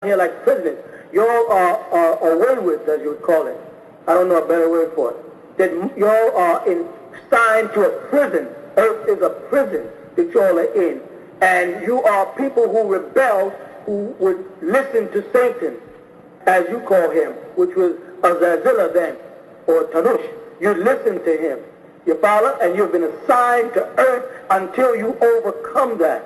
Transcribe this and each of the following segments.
here like prisoners. Y'all are wayward, as you would call it. I don't know a better word for it. That y'all are signed to a prison. Earth is a prison that y'all are in. And you are people who rebel, who would listen to Satan, as you call him, which was Azazillah then, or Tanush. You listen to him. You follow? And you've been assigned to earth until you overcome that.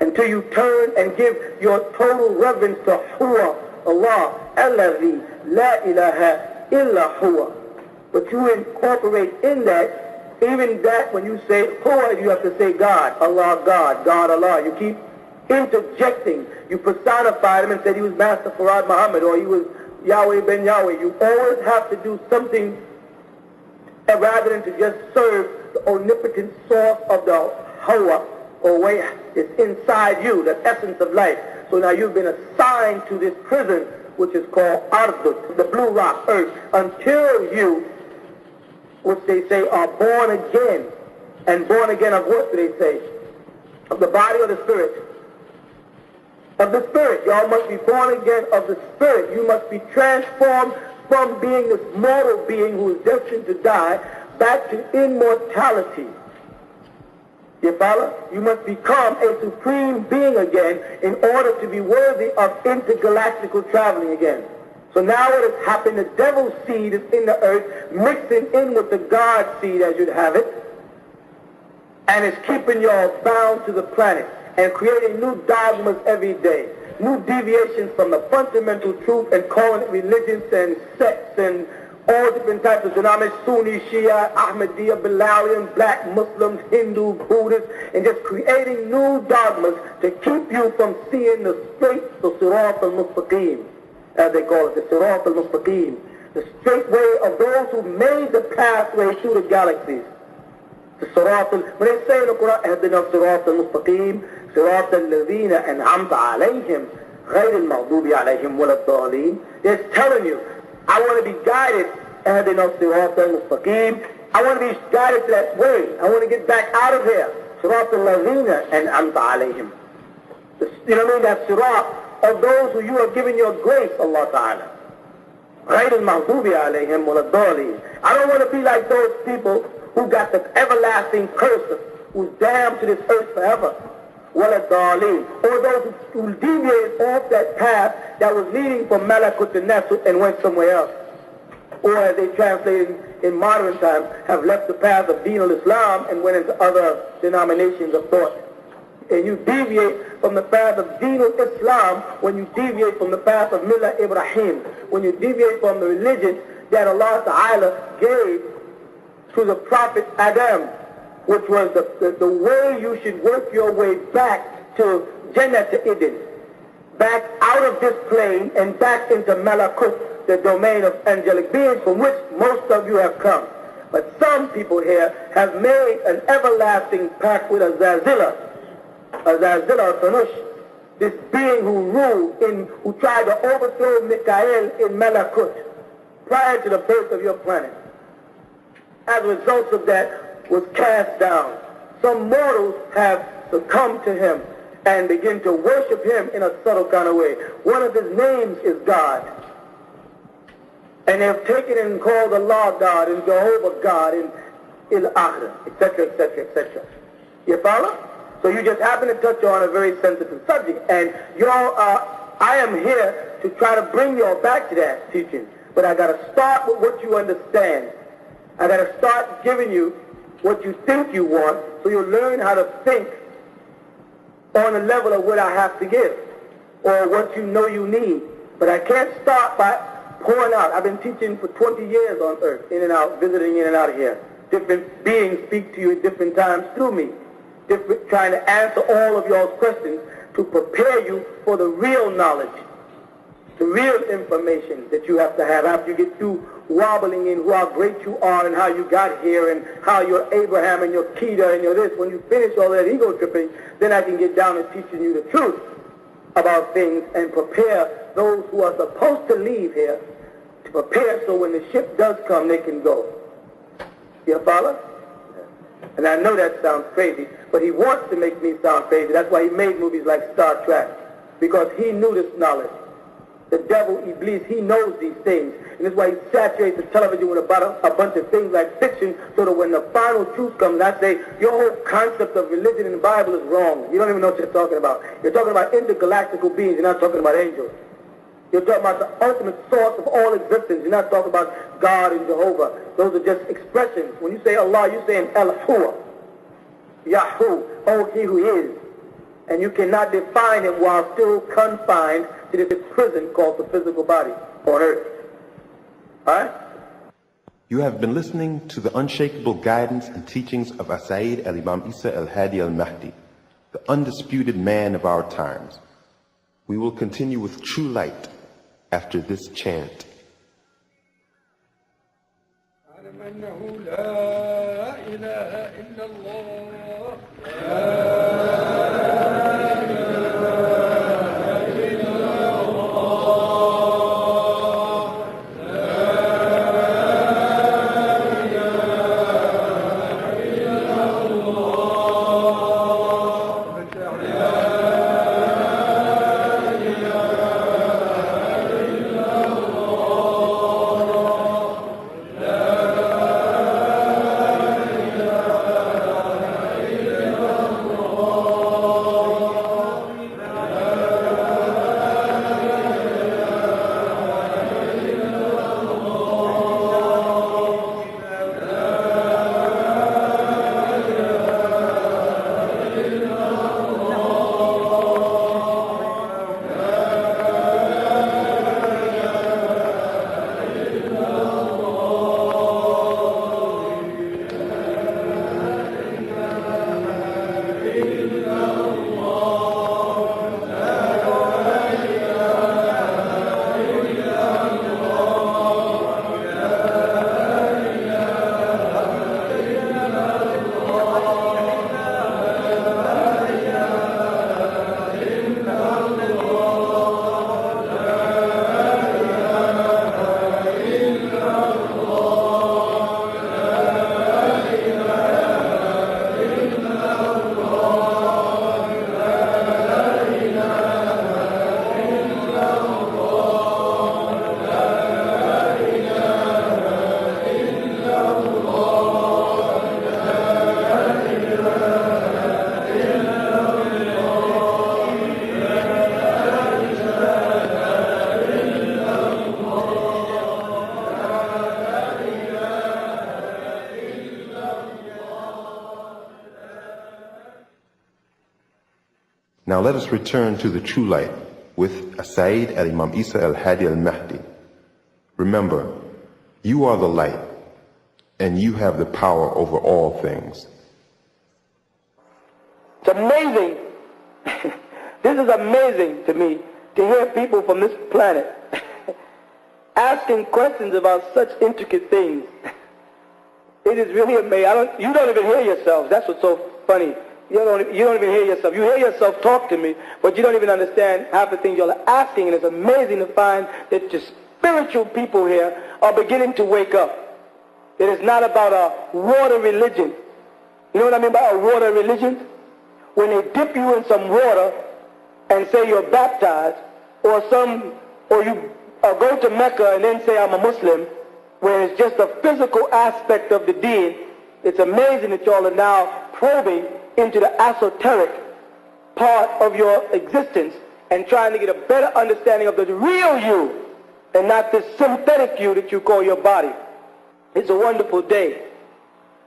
Until you turn and give your total reverence to Huwa, Allah, Alladhi, La ilaha illa Huwa. But you incorporate in that, even that when you say Huwa, you have to say God, Allah, God, God, Allah. You keep interjecting. You personified him and said he was Master Farad Muhammad, or he was Yahweh ben Yahweh. You always have to do something rather than to just serve the omnipotent source of the Hawa, or way is inside you, the essence of life. So now you've been assigned to this prison, which is called Ardut, the blue rock, earth, until you, which they say, are born again. And born again of what do they say? Of the body or the spirit? Of the spirit. Y'all must be born again of the spirit. You must be transformed from being this mortal being who is destined to die back to immortality. You follow? You must become a supreme being again in order to be worthy of intergalactical traveling again. So now what has happened, the devil's seed is in the earth, mixing in with the God seed as you'd have it, and it's keeping y'all bound to the planet and creating new dogmas every day, new deviations from the fundamental truth, and calling it religions and sects and all different types of denominations, Sunni, Shia, Ahmadiyya, Bilalian, black Muslims, Hindu, Buddhists, and just creating new dogmas to keep you from seeing the straight, the Sirat al-Mustaqim, as they call it, the Sirat al-Mustaqim, the straight way of those who made the pathway through the galaxies. The Sirat when they say in the Quran, اهدنا الصراط المستقيم صراط الذين أنعمت عليهم غير المغضوب عليهم ولا الضالين. It's telling you, I want to be guided. اهدنا الصراط المستقيم. I want to be guided to that way. I want to get back out of here. صراط الذين أنعمت عليهم. You know what I mean? That sirat of those who you are giving your grace, Allah Ta'ala. غير المغضوب عليهم ولا الضالين. I don't want to be like those people who got the everlasting curse, who's damned to this earth forever. Wala Daleen. Or those who deviated off that path that was leading from Malakut to Nasut and went somewhere else. Or as they translated in modern times, have left the path of Deen al-Islam and went into other denominations of thought. And you deviate from the path of Deen al-Islam when you deviate from the path of Millah Ibrahim, when you deviate from the religion that Allah Ta'ala gave to the Prophet Adam, which was the way you should work your way back to Jannah to Eden, back out of this plane and back into Malakut, the domain of angelic beings from which most of you have come. But some people here have made an everlasting pact with Azazillah or Tanush, this being who ruled who tried to overthrow Mikael in Malakut prior to the birth of your planet. As a result of that, was cast down. Some mortals have succumbed to him and begin to worship him in a subtle kind of way. One of his names is God. And they've taken and called Allah God and Jehovah God and Il-Akhir, etc., etc., etc. You follow? So you just happen to touch on a very sensitive subject. And I am here to try to bring y'all back to that teaching. But I got to start with what you understand. I got to start giving you what you think you want, so you'll learn how to think on the level of what I have to give, or what you know you need. But I can't start by pouring out. I've been teaching for 20 years on earth, in and out, visiting in and out of here. Different beings speak to you at different times through me, trying to answer all of y'all's questions to prepare you for the real knowledge, the real information that you have to have after you get through wobbling in how great you are and how you got here and how you're Abraham and you're Kedah and you're this. When you finish all that ego tripping, then I can get down to teaching you the truth about things and prepare those who are supposed to leave here, to prepare so when the ship does come, they can go. You follow? And I know that sounds crazy, but he wants to make me sound crazy. That's why he made movies like Star Trek. because he knew this knowledge. The devil, Iblis, he knows these things. And that's why he saturates the television with a bunch of things like fiction, so that when the final truth comes, I say, your whole concept of religion in the Bible is wrong. You don't even know what you're talking about. You're talking about intergalactical beings. You're not talking about angels. You're talking about the ultimate source of all existence. You're not talking about God and Jehovah. Those are just expressions. When you say Allah, you're saying El-Huwa, Yahoo, oh, he who is. And you cannot define him while still confined to this prison called the physical body on earth. All right? You have been listening to the unshakable guidance and teachings of Sayyid al-Imam Isa al-Hadi al-Mahdi, the undisputed man of our times. We will continue with True Light after this chant. Now let us return to the True Light with Sayyid al-Imam Isa al-Hadi al-Mahdi. Remember, you are the light, and you have the power over all things. It's amazing. This is amazing to me, to hear people from this planet asking questions about such intricate things. It is really amazing. You don't even hear yourselves. That's what's so funny. You don't even hear yourself. You hear yourself talk to me, but you don't even understand half the things you're asking. And it's amazing to find that the spiritual people here are beginning to wake up. It is not about a water religion. You know what I mean by a water religion? When they dip you in some water and say you're baptized, or you go to Mecca and then say I'm a Muslim, where it's just a physical aspect of the deen. It's amazing that y'all are now probing into the esoteric part of your existence and trying to get a better understanding of the real you and not this synthetic you that you call your body. It's a wonderful day.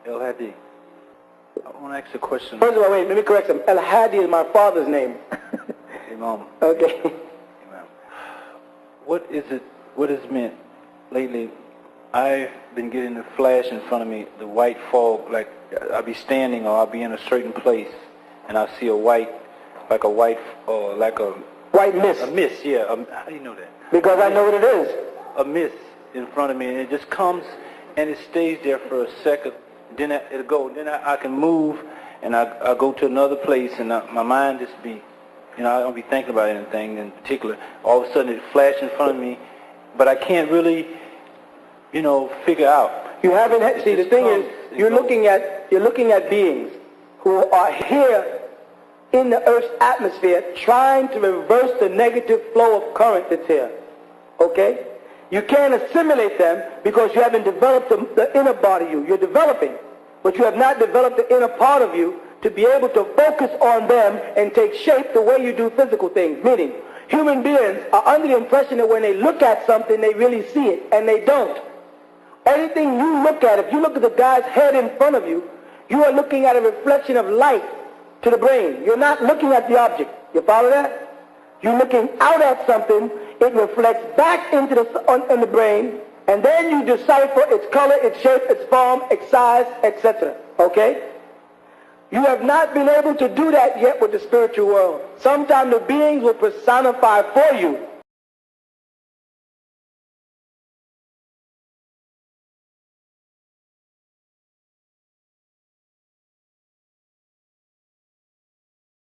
El Hadi, I want to ask a question. First of all, wait, let me correct him. El Hadi is my father's name. Imam. Okay. Imam. What is meant lately? I've been getting the flash in front of me, the white fog, like I'll be standing or I'll be in a certain place and I'll see a white mist. White A mist, yeah. How do you know that? Because I know what it is. A mist in front of me, and it just comes and it stays there for a second. Then it'll go. Then I can move and I go to another place and my mind just be, I don't be thinking about anything in particular. All of a sudden it flashes in front of me, but I can't really figure out. You haven't. See, the thing is, you're looking at beings who are here in the Earth's atmosphere trying to reverse the negative flow of current that's here. Okay? You can't assimilate them because you haven't developed the inner part of you. You're developing, but you have not developed the inner part of you to be able to focus on them and take shape the way you do physical things. Meaning, human beings are under the impression that when they look at something, they really see it, and they don't. Anything you look at, if you look at the guy's head in front of you, you are looking at a reflection of light to the brain. You're not looking at the object. You follow that? You're looking out at something, it reflects back into the brain, and then you decipher its color, its shape, its form, its size, etc. Okay? You have not been able to do that yet with the spiritual world. Sometimes the beings will personify for you